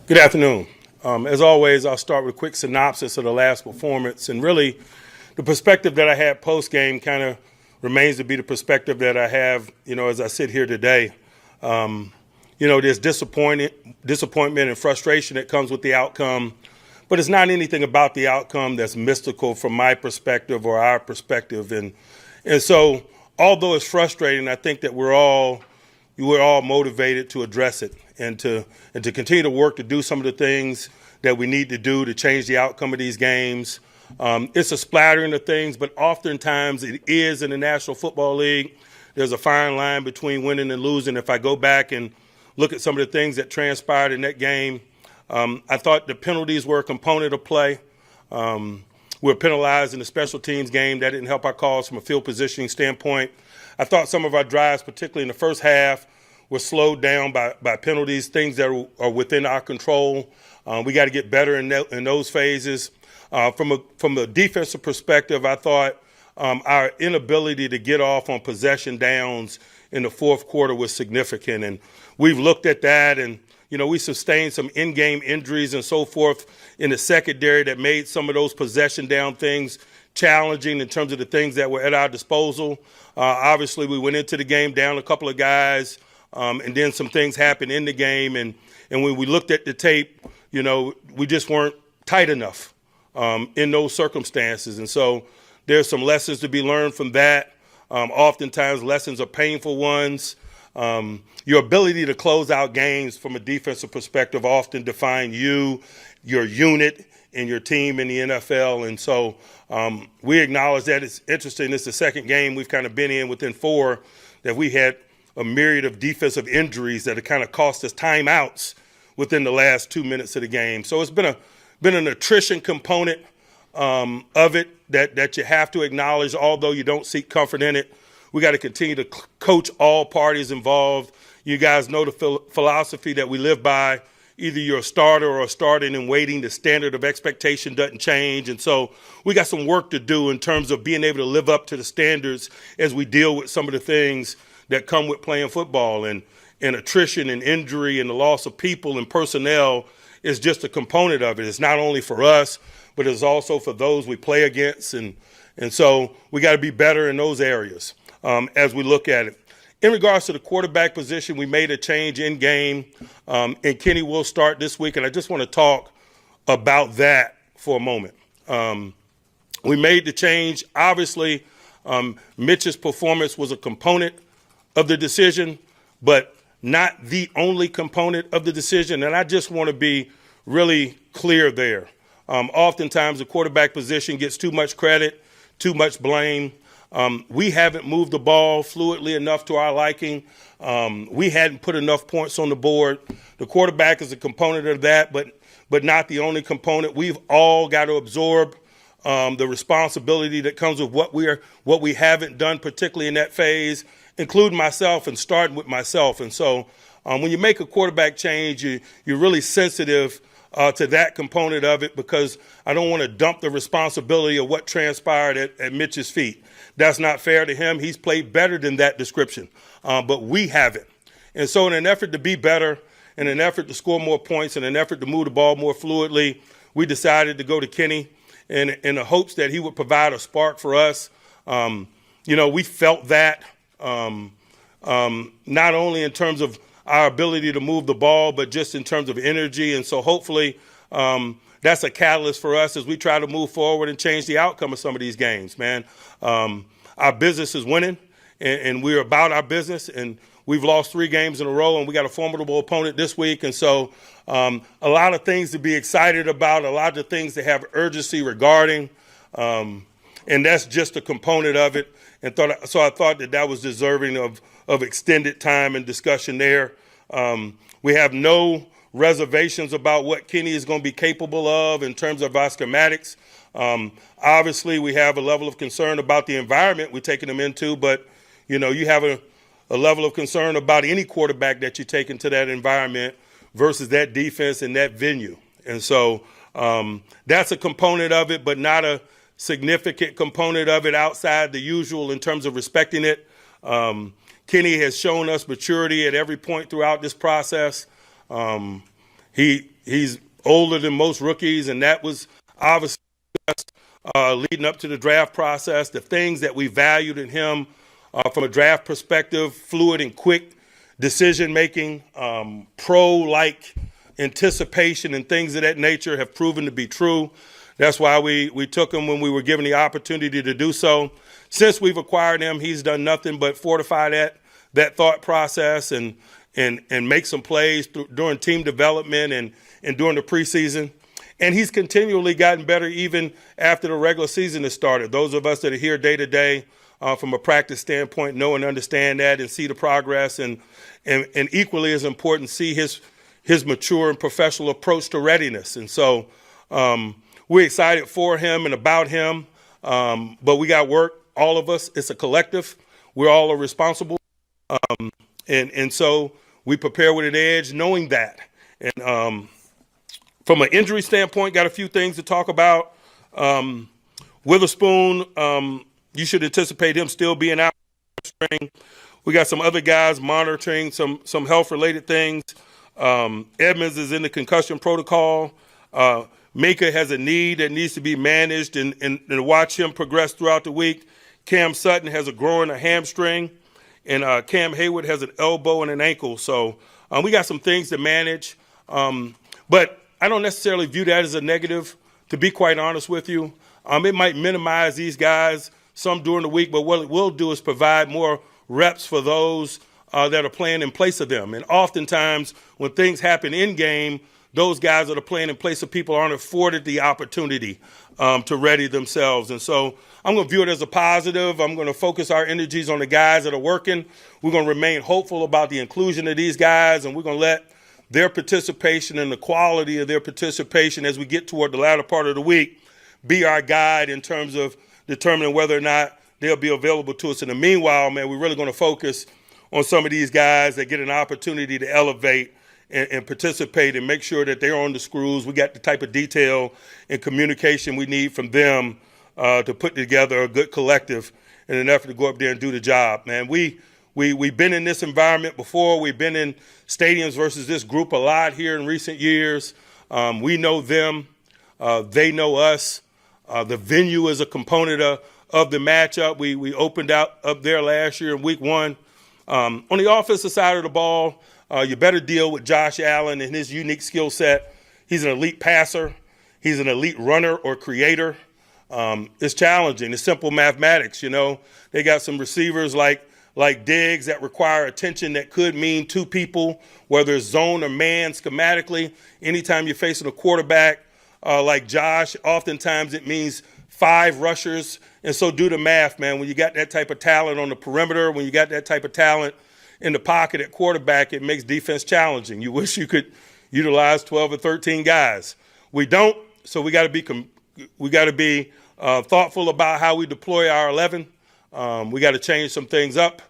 Good afternoon. As always, I'll start with a quick synopsis of the last performance. And really, the perspective that I had post-game kind of remains to be the perspective that I have, as I sit here today. There's disappointment and frustration that comes with the outcome, but it's not anything about the outcome that's mystical from my perspective or our perspective. And so, although it's frustrating, I think that we're all motivated to address it and to continue to work to do some of the things that we need to do to change the outcome of these games. It's a splattering of things, but oftentimes it is in the National Football League. There's a fine line between winning and losing. If I go back and look at some of the things that transpired in that game, I thought the penalties were a component of play. We were penalized in the special teams game. That didn't help our cause from a field positioning standpoint. I thought some of our drives, particularly in the first half, were slowed down by penalties, things that are within our control. We got to get better in those phases. From a defensive perspective, I thought our inability to get off on possession downs in the fourth quarter was significant. And we've looked at that, and we sustained some in-game injuries and so forth in the secondary that made some of those possession down things challenging in terms of the things that were at our disposal. Obviously, we went into the game down a couple of guys, and then some things happened in the game. And when we looked at the tape, we just weren't tight enough in those circumstances. And so there's some lessons to be learned from that. Oftentimes, lessons are painful ones. Your ability to close out games from a defensive perspective often define you, your unit, and your team in the NFL. And so we acknowledge that. It's interesting. It's the second game we've kind of been in within four that we had a myriad of defensive injuries that have kind of cost us timeouts within the last 2 minutes of the game. So it's been an attrition component of it that you have to acknowledge, although you don't seek comfort in it. We got to continue to coach all parties involved. You guys know the philosophy that we live by. Either you're a starter or a starting and waiting. The standard of expectation doesn't change. And so we got some work to do in terms of being able to live up to the standards as we deal with some of the things that come with playing football. And attrition and injury and the loss of people and personnel is just a component of it. It's not only for us, but it's also for those we play against. And so we got to be better in those areas as we look at it. In regards to the quarterback position, we made a change in game, and Kenny will start this week, and I just want to talk about that for a moment. We made the change. Obviously, Mitch's performance was a component of the decision, but not the only component of the decision, and I just want to be really clear there. Oftentimes, the quarterback position gets too much credit, too much blame. We haven't moved the ball fluidly enough to our liking. We hadn't put enough points on the board. The quarterback is a component of that, but not the only component. We've all got to absorb the responsibility that comes with what we haven't done, particularly in that phase, including myself and starting with myself. And so when you make a quarterback change, you're really sensitive to that component of it, because I don't want to dump the responsibility of what transpired at Mitch's feet. That's not fair to him. He's played better than that description, but we haven't. And so in an effort to be better, in an effort to score more points, in an effort to move the ball more fluidly, we decided to go to Kenny in the hopes that he would provide a spark for us. We felt that not only in terms of our ability to move the ball, but just in terms of energy. And so hopefully that's a catalyst for us as we try to move forward and change the outcome of some of these games, man. Our business is winning, and we're about our business, and we've lost 3 games in a row, and we got a formidable opponent this week. And so a lot of things to be excited about, a lot of things to have urgency regarding, and that's just a component of it. And so I thought that was deserving of extended time and discussion there. We have no reservations about what Kenny is going to be capable of in terms of our schematics. Obviously, we have a level of concern about the environment we're taking him into, but, you have a level of concern about any quarterback that you take into that environment versus that defense and that venue. And so that's a component of it, but not a significant component of it outside the usual in terms of respecting it. Kenny has shown us maturity at every point throughout this process. He He's older than most rookies, and that was obviously leading up to the draft process. The things that we valued in him from a draft perspective, fluid and quick decision-making, pro-like anticipation and things of that nature have proven to be true. That's why we took him when we were given the opportunity to do so. Since we've acquired him, he's done nothing but fortify that thought process and make some plays during team development and during the preseason. And he's continually gotten better even after the regular season has started. Those of us that are here day to day from a practice standpoint know and understand that and see the progress and equally as important, see his mature and professional approach to readiness. And so we're excited for him and about him, but we got work, all of us. It's a collective. We're all responsible. And so we prepare with an edge knowing that. And from an injury standpoint, got a few things to talk about. Witherspoon, you should anticipate him still being out. We got some other guys monitoring some health-related things. Edmonds is in the concussion protocol. Mika has a knee that needs to be managed and watch him progress throughout the week. Cam Sutton has a groin, a hamstring, and Cam Hayward has an elbow and an ankle. So we got some things to manage. But I don't necessarily view that as a negative, to be quite honest with you. It might minimize these guys some during the week, but what it will do is provide more reps for those that are playing in place of them. And oftentimes when things happen in game, those guys that are playing in place of people aren't afforded the opportunity to ready themselves. And so I'm going to view it as a positive. I'm going to focus our energies on the guys that are working. We're going to remain hopeful about the inclusion of these guys, and we're going to let their participation and the quality of their participation as we get toward the latter part of the week be our guide in terms of determining whether or not they'll be available to us. In the meanwhile, man, we're really going to focus on some of these guys that get an opportunity to elevate and participate and make sure that they're on the screws. We got the type of detail and communication we need from them to put together a good collective in an effort to go up there and do the job. Man, we've been in this environment before. We've been in stadiums versus this group a lot here in recent years. We know them. They know us. The venue is a component of the matchup. We opened up there last year in week one. On the offensive side of the ball, you better deal with Josh Allen and his unique skill set. He's an elite passer. He's an elite runner or creator. It's challenging. It's simple mathematics, you know. They got some receivers like Diggs that require attention that could mean two people, whether it's zone or man schematically. Anytime you're facing a quarterback like Josh, oftentimes it means 5 rushers. And so do the math, man. When you got that type of talent on the perimeter, when you got that type of talent in the pocket at quarterback, it makes defense challenging. You wish you could utilize 12 or 13 guys. We don't, so we got to be thoughtful about how we deploy our 11. We got to change some things up.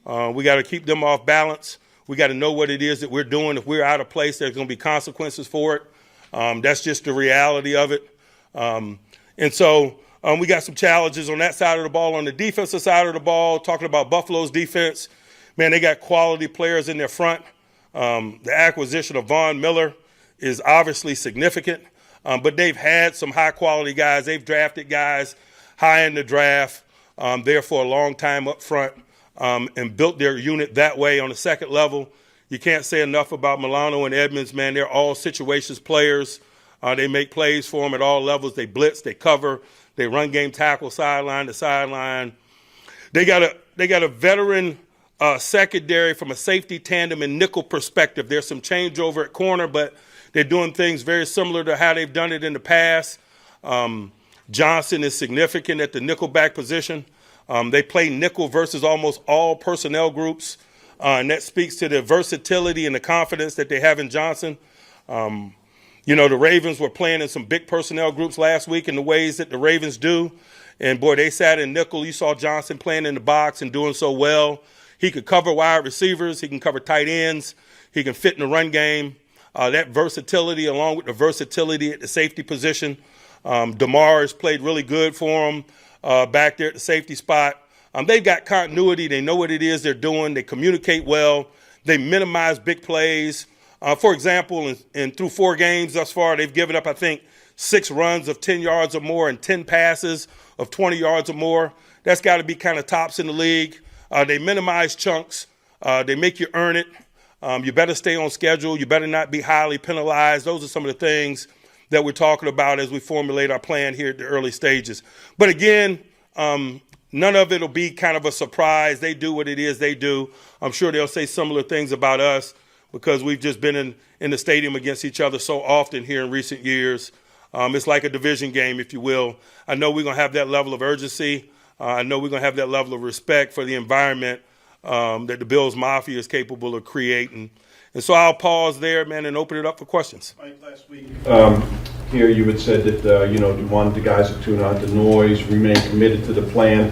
We got to keep them off balance. We got to know what it is that we're doing. If we're out of place, there's going to be consequences for it. That's just the reality of it. And so we got some challenges on that side of the ball. On the defensive side of the ball, talking about Buffalo's defense, man, they got quality players in their front. The acquisition of Von Miller is obviously significant, but they've had some high-quality guys. They've drafted guys high in the draft there for a long time up front and built their unit that way on the second level. You can't say enough about Milano and Edmonds, man. They're all situations players. They make plays for them at all levels. They blitz, they cover, they run game tackle sideline to sideline. They got a veteran secondary from a safety tandem and nickel perspective. There's some changeover at corner, but they're doing things very similar to how they've done it in the past. Johnson is significant at the nickelback position. They play nickel versus almost all personnel groups, and that speaks to the versatility and the confidence that they have in Johnson. You know, the Ravens were playing in some big personnel groups last week in the ways that the Ravens do, and, boy, they sat in nickel. You saw Johnson playing in the box and doing so well. He could cover wide receivers. He can cover tight ends. He can fit in the run game. That versatility, along with the versatility at the safety position. DeMar has played really good for him back there at the safety spot. They've got continuity. They know what it is they're doing. They communicate well. They minimize big plays. For example, through 4 games thus far, they've given up, I think, 6 runs of 10 yards or more and 10 passes of 20 yards or more. That's got to be kind of tops in the league. They minimize chunks. They make you earn it. You better stay on schedule. You better not be highly penalized. Those are some of the things that we're talking about as we formulate our plan here at the early stages. But again, none of it will be kind of a surprise. They do what it is they do. I'm sure they'll say similar things about us because we've just been in the stadium against each other so often here in recent years. It's like a division game, if you will. I know we're going to have that level of urgency. I know we're going to have that level of respect for the environment that the Bills Mafia is capable of creating. And so I'll pause there, man, and open it up for questions. Mike, last week here you had said that, you wanted the guys to tune out the noise, remain committed to the plan.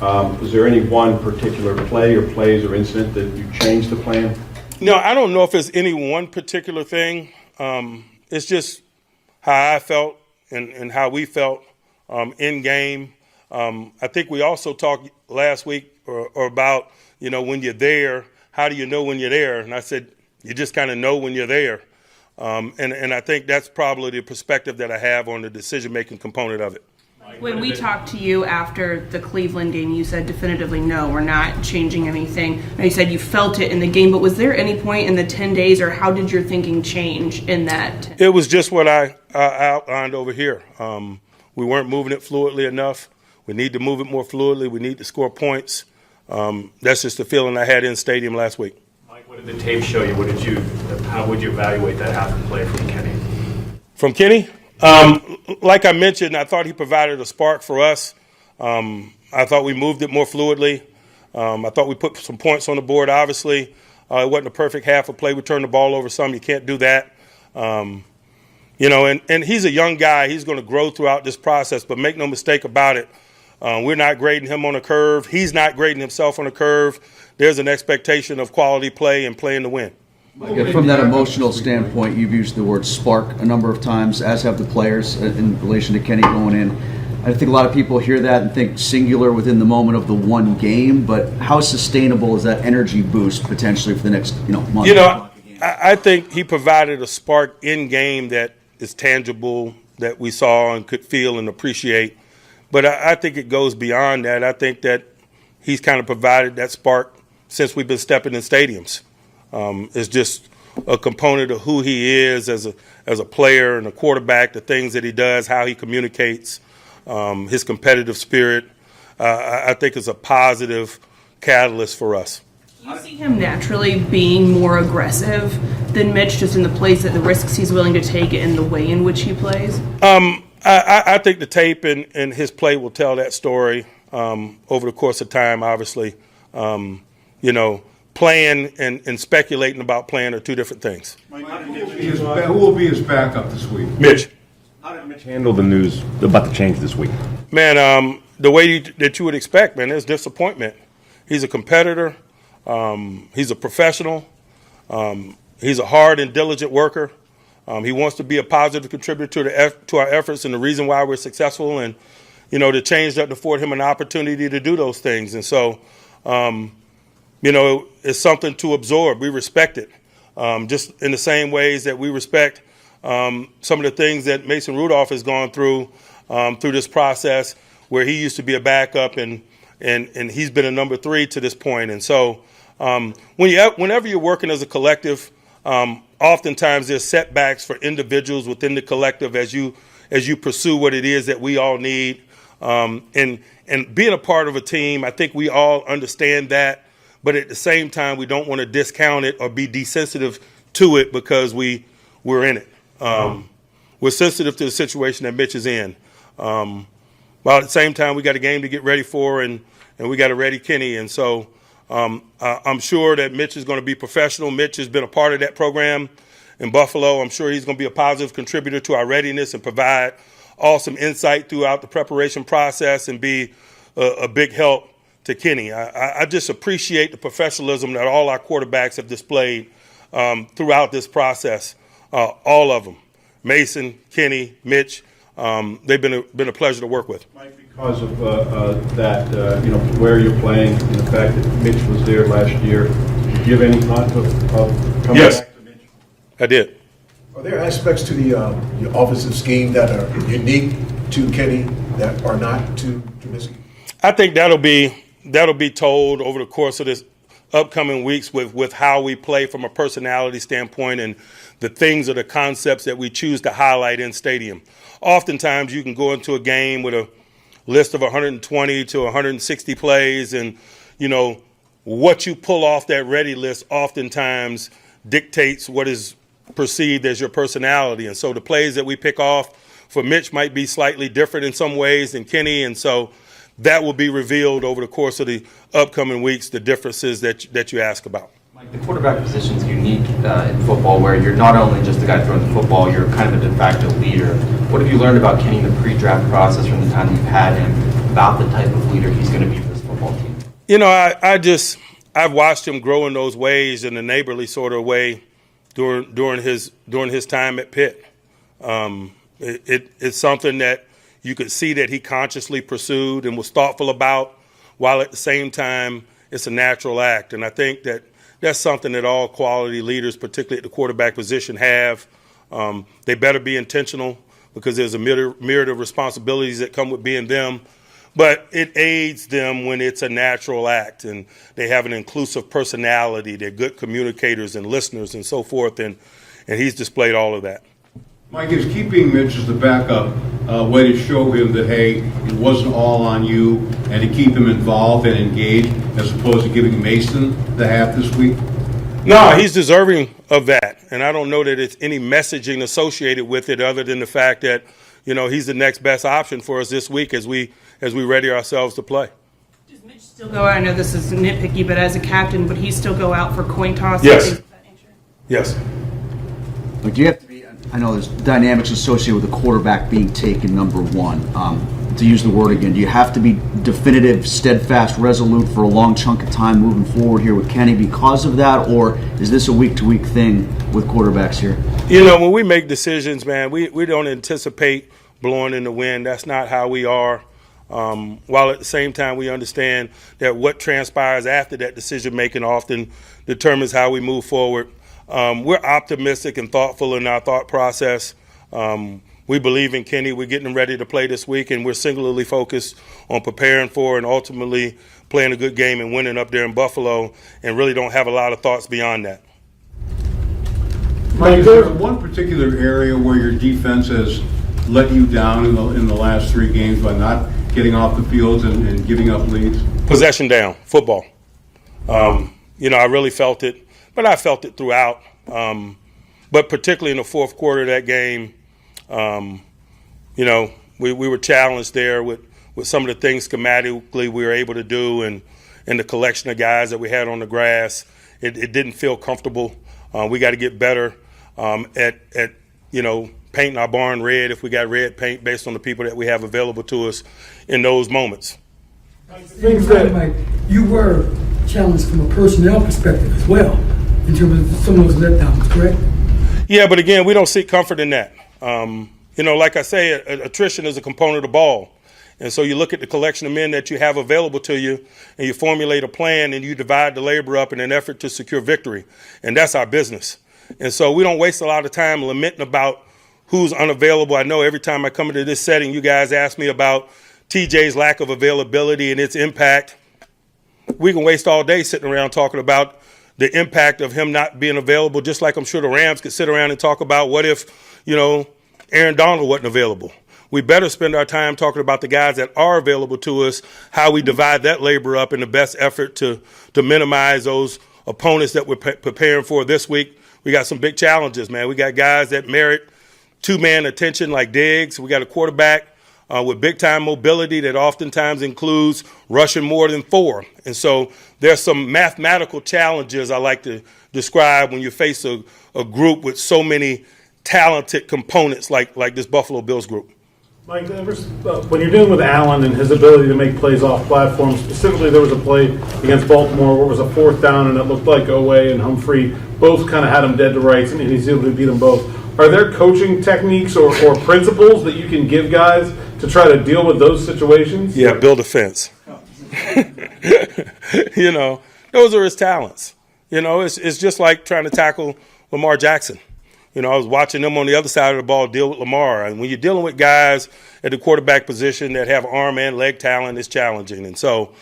Was there any one particular play or plays or incident that you changed the plan? No, I don't know if it's any one particular thing. It's just how I felt and how we felt in game. I think we also talked last week or about, when you're there, how do you know when you're there? And I said, you just kind of know when you're there. And I think that's probably the perspective that I have on the decision-making component of it. When we talked to you after the Cleveland game, you said definitively, no, we're not changing anything. And you said you felt it in the game, but was there any point in the 10 days or how did your thinking change in that? It was just what I outlined over here. We weren't moving it fluidly enough. We need to move it more fluidly. We need to score points. That's just the feeling I had in stadium last week. Mike, what did the tape show you? How would you evaluate that half the play from Kenny? From Kenny? Like I mentioned, I thought he provided a spark for us. I thought we moved it more fluidly. I thought we put some points on the board, obviously. It wasn't a perfect half of play. We turned the ball over some. You can't do that. And he's a young guy. He's going to grow throughout this process, but make no mistake about it. We're not grading him on a curve. He's not grading himself on a curve. There's an expectation of quality play and playing to win. From that emotional standpoint, you've used the word spark a number of times, as have the players, in relation to Kenny going in. I think a lot of people hear that and think singular within the moment of the one game, but how sustainable is that energy boost potentially for the next month? I think he provided a spark in game that is tangible, that we saw and could feel and appreciate. But I think it goes beyond that. I think that he's kind of provided that spark since we've been stepping in stadiums. It's just a component of who he is as a player and a quarterback, the things that he does, how he communicates, his competitive spirit. I think it's a positive catalyst for us. Do you see him naturally being more aggressive than Mitch, just in the plays that the risks he's willing to take and the way in which he plays? I think the tape and his play will tell that story over the course of time, obviously. Playing and speculating about playing are two different things. Mike, who will be his backup this week? Mitch. How did Mitch handle the news about the change this week? Man, the way that you would expect, man, there's disappointment. He's a competitor. He's a professional. He's a hard and diligent worker. He wants to be a positive contributor to our efforts and the reason why we're successful. And, the change doesn't afford him an opportunity to do those things. And so, it's something to absorb. We respect it, just in the same ways that we respect some of the things that Mason Rudolph has gone through this process, where he used to be a backup and he's been a number 3 to this point. And so, whenever you're working as a collective, oftentimes there's setbacks for individuals within the collective as you pursue what it is that we all need. And being a part of a team, I think we all understand that. But at the same time, we don't want to discount it or be desensitive to it because we're in it. We're sensitive to the situation that Mitch is in. While at the same time, we got a game to get ready for, and we got to ready Kenny. And so I'm sure that Mitch is going to be professional. Mitch has been a part of that program in Buffalo. I'm sure he's going to be a positive contributor to our readiness and provide awesome insight throughout the preparation process and be a big help to Kenny. I just appreciate the professionalism that all our quarterbacks have displayed throughout this process. All of them, Mason, Kenny, Mitch, they've been a pleasure to work with. Mike, because of that, where you're playing and the fact that Mitch was there last year, do you have any thought of coming Yes. back to Mitch? I did. Are there aspects to the offensive scheme that are unique to Kenny that are not to Trubisky? I think that'll be told over the course of this upcoming weeks with how we play from a personality standpoint and the things or the concepts that we choose to highlight in stadium. Oftentimes you can go into a game with a list of 120 to 160 plays, and what you pull off that ready list oftentimes dictates what is perceived as your personality. And so the plays that we pick off for Mitch might be slightly different in some ways than Kenny, and so that will be revealed over the course of the upcoming weeks, the differences that you ask about. Mike, the quarterback position is unique in football, where you're not only just the guy throwing the football, you're kind of a de facto leader. What have you learned about Kenny in the pre-draft process from the time that you've had him, about the type of leader he's going to be for this football team? I've watched him grow in those ways, in a neighborly sort of way, during his time at Pitt. It's something that you could see that he consciously pursued and was thoughtful about, while at the same time it's a natural act. And I think that's something that all quality leaders, particularly at the quarterback position, have. They better be intentional, because there's a myriad of responsibilities that come with being them. But it aids them when it's a natural act and they have an inclusive personality. They're good communicators and listeners and so forth, and he's displayed all of that. Mike, is keeping Mitch as the backup a way to show him that, hey, it wasn't all on you, and to keep him involved and engaged, as opposed to giving Mason the half this week? No, he's deserving of that, and I don't know that it's any messaging associated with it other than the fact that, he's the next best option for us this week as we ready ourselves to play. Does Mitch still go out? I know this is nitpicky, but as a captain, would he still go out for coin toss? Yes. And things of that nature? Yes. Like, do you have to be? I know there's dynamics associated with the quarterback being taken number one. To use the word again, do you have to be definitive, steadfast, resolute for a long chunk of time moving forward here with Kenny because of that, or is this a week-to-week thing with quarterbacks here? When we make decisions, man, we don't anticipate blowing in the wind. That's not how we are. While at the same time we understand that what transpires after that decision-making often determines how we move forward. We're optimistic and thoughtful in our thought process. We believe in Kenny. We're getting him ready to play this week, and we're singularly focused on preparing for and ultimately playing a good game and winning up there in Buffalo, and really don't have a lot of thoughts beyond that. Mike, is there one particular area where your defense has let you down in the last three games by not getting off the field and giving up leads? Possession down, football. I really felt it, but I felt it throughout. But particularly in the fourth quarter of that game, we were challenged there with some of the things schematically we were able to do and the collection of guys that we had on the grass. It didn't feel comfortable. We got to get better at painting our barn red if we got red paint based on the people that we have available to us in those moments. Things that, Mike, you were challenged from a personnel perspective as well in terms of some of those letdowns, correct? Yeah, but again, we don't seek comfort in that. Like I say, attrition is a component of the ball. And so you look at the collection of men that you have available to you, and you formulate a plan, and you divide the labor up in an effort to secure victory. And that's our business. And so we don't waste a lot of time lamenting about who's unavailable. I know every time I come into this setting, you guys ask me about TJ's lack of availability and its impact. We can waste all day sitting around talking about the impact of him not being available, just like I'm sure the Rams could sit around and talk about what if, Aaron Donald wasn't available. We better spend our time talking about the guys that are available to us, how we divide that labor up in the best effort to minimize those opponents that we're preparing for this week. We got some big challenges, man. We got guys that merit two-man attention like Diggs. We got a quarterback with big-time mobility that oftentimes includes rushing more than four. And so there's some mathematical challenges I like to describe when you face a group with so many talented components like this Buffalo Bills group. Mike, when you're dealing with Allen and his ability to make plays off platform, specifically there was a play against Baltimore where it was a fourth down and it looked like Oweh and Humphrey both kind of had him dead to rights, and he's able to beat them both. Are there coaching techniques or principles that you can give guys to try to deal with those situations? Yeah, build a fence. Those are his talents. It's just like trying to tackle Lamar Jackson. You know, I was watching them on the other side of the ball deal with Lamar. And when you're dealing with guys at the quarterback position that have arm and leg talent, it's challenging. And so,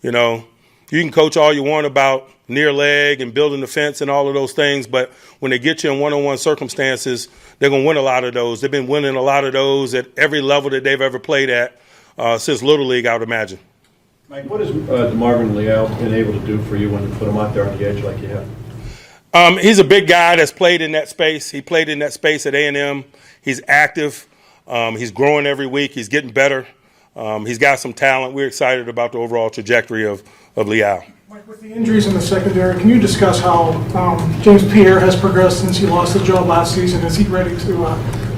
you know, you can coach all you want about near leg and building the fence and all of those things, but when they get you in one-on-one circumstances, they're going to win a lot of those. They've been winning a lot of those at every level that they've ever played at since Little League, I would imagine. Mike, what has DeMarvin Leal been able to do for you when you put him out there on the edge like you have? He's a big guy that's played in that space. He played in that space at A&M. He's active. He's growing every week. He's getting better. He's got some talent. We're excited about the overall trajectory of Leal. Mike, with the injuries in the secondary, can you discuss how James Pierre has progressed since he lost the job last season? Is he ready to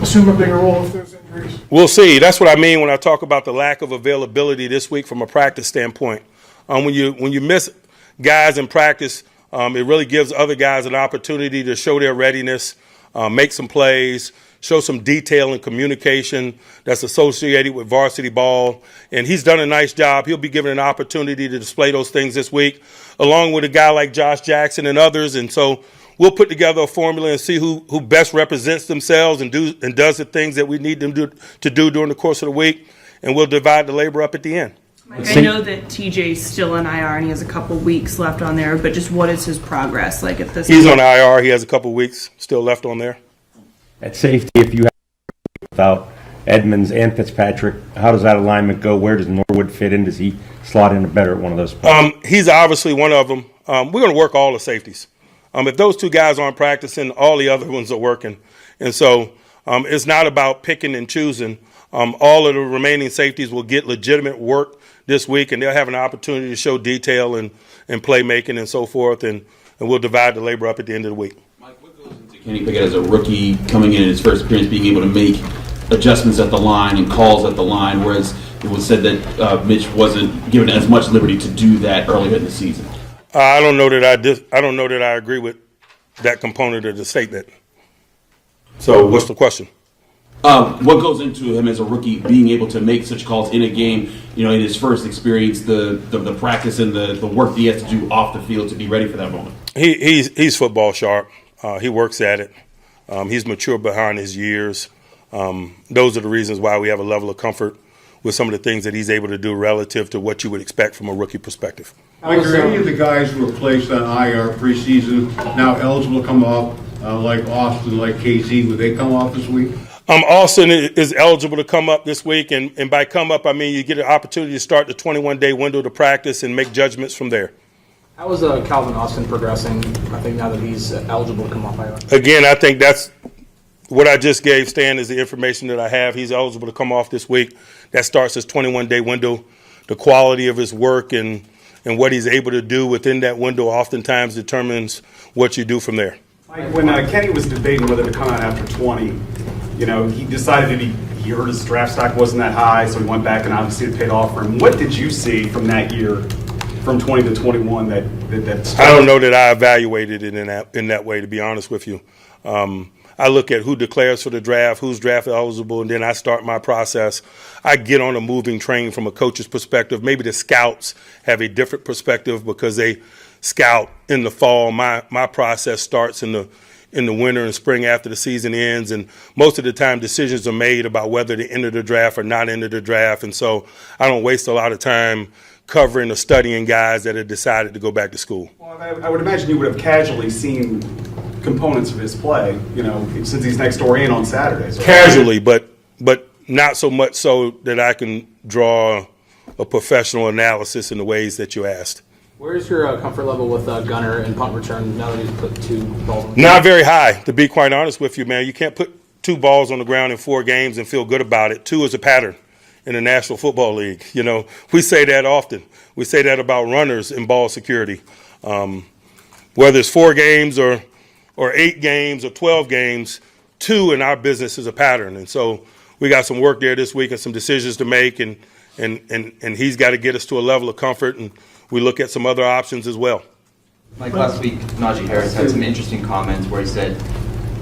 assume a bigger role if there's injuries? We'll see. That's what I mean when I talk about the lack of availability this week from a practice standpoint. When you miss guys in practice, it really gives other guys an opportunity to show their readiness, make some plays, show some detail and communication that's associated with varsity ball. And he's done a nice job. He'll be given an opportunity to display those things this week, along with a guy like Josh Jackson and others. And so we'll put together a formula and see who best represents themselves and does the things that we need them to do during the course of the week. And we'll divide the labor up at the end. Mike, I know that TJ's still in IR and he has a couple weeks left on there, but just what is his progress like at this He's point? on IR. He has a couple weeks still left on there. At safety, if you have without Edmonds and Fitzpatrick, how does that alignment go? Where does Norwood fit in? Does he slot in better at one of those spots? He's obviously one of them. We're going to work all the safeties. If those two guys aren't practicing, all the other ones are working. And so it's not about picking and choosing. All of the remaining safeties will get legitimate work this week, and they'll have an opportunity to show detail and playmaking and so forth, and we'll divide the labor up at the end of the week. Mike, what goes into Kenny Pickett as a rookie coming in his first appearance, being able to make adjustments at the line and calls at the line, whereas it was said that Mitch wasn't given as much liberty to do that earlier in the season? I don't know that I agree with that component of the statement. So what's the question? What goes into him as a rookie being able to make such calls in a game, you know, in his first experience, the practice and the work that he has to do off the field to be ready for that moment? He's football sharp. He works at it. He's mature behind his years. Those are the reasons why we have a level of comfort with some of the things that he's able to do relative to what you would expect from a rookie perspective. Mike, are any of the guys who were placed on IR preseason now eligible to come off, like Austin, like KZ? Would they come off this week? Austin is eligible to come up this week, and by come up, I mean you get an opportunity to start the 21-day window to practice and make judgments from there. How is Calvin Austin progressing, I think, now that he's eligible to come off IR? Again, I think that's what I just gave Stan is the information that I have. He's eligible to come off this week. That starts his 21-day window. The quality of his work and what he's able to do within that window oftentimes determines what you do from there. Mike, when Kenny was debating whether to come out after 20, you know, he decided that he heard his draft stock wasn't that high, so he went back and obviously it paid off for him. What did you see from that year, from 20 to 21, that I don't know that I evaluated it in that way, to be honest with you. I look at who declares for the draft, who's draft eligible, and then I start my process. I get on a moving train from a coach's perspective. Maybe the scouts have a different perspective because they scout in the fall. My process starts in the winter and spring after the season ends, and most of the time decisions are made about whether to enter the draft or not enter the draft, and so I don't waste a lot of time covering or studying guys that have decided to go back to school. Well, I would imagine you would have casually seen components of his play, you know, since he's next door in on Saturdays. Right? Casually, but not so much so that I can draw a professional analysis in the ways that you asked. Where's your comfort level with Gunner and punt return now that he's put 2 balls on the Not very high, to be quite honest with you, man. You can't put 2 balls on the ground in 4 games and feel good about it. 2 is a pattern in the National Football League. You know, we say that often. We say that about runners in ball security. Whether it's 4 games or 8 games or 12 games, 2 in our business is a pattern. And so we got some work there this week and some decisions to make, and he's got to get us to a level of comfort, and we look at some other options as well. Like last week, Najee Harris had some interesting comments where he said,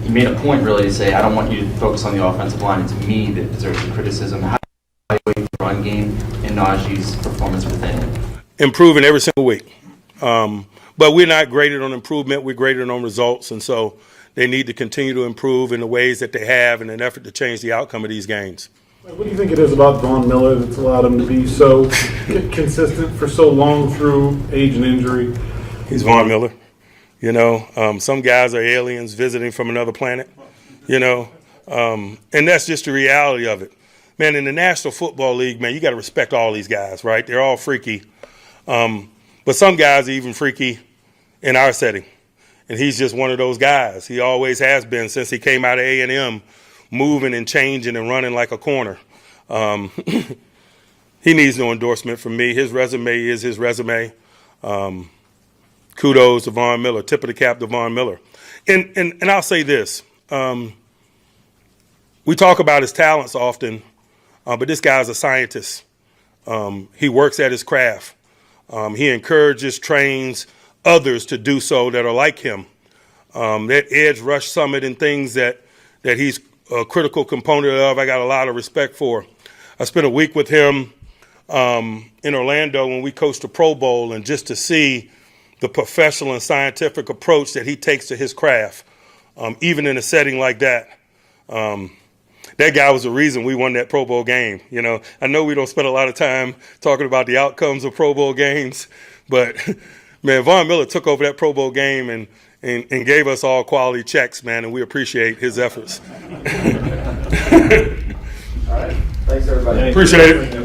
he made a point really to say, I don't want you to focus on the offensive line. It's me that deserves the criticism. How do you evaluate the run game and Najee's performance within it? Improving every single week. But we're not graded on improvement. We're graded on results. And so they need to continue to improve in the ways that they have in an effort to change the outcome of these games. What do you think it is about Von Miller that's allowed him to be so consistent for so long through age and injury? He's Von Miller. You know, some guys are aliens visiting from another planet, you know, and that's just the reality of it. Man, in the National Football League, man, you got to respect all these guys, right? They're all freaky. But some guys are even freaky in our setting. And he's just one of those guys. He always has been since he came out of A&M, moving and changing and running like a corner. He needs no endorsement from me. His resume is his resume. Kudos to Von Miller, tip of the cap to Von Miller. And I'll say this. We talk about his talents often, but this guy's a scientist. He works at his craft. He encourages, trains others to do so that are like him. That edge rush summit and things that he's a critical component of, I got a lot of respect for. I spent a week with him in Orlando when we coached the Pro Bowl, and just to see the professional and scientific approach that he takes to his craft, even in a setting like that. That guy was the reason we won that Pro Bowl game. You know, I know we don't spend a lot of time talking about the outcomes of Pro Bowl games, but man, Von Miller took over that Pro Bowl game and gave us all quality checks, man, and we appreciate his efforts. All right. Thanks, everybody. Appreciate it.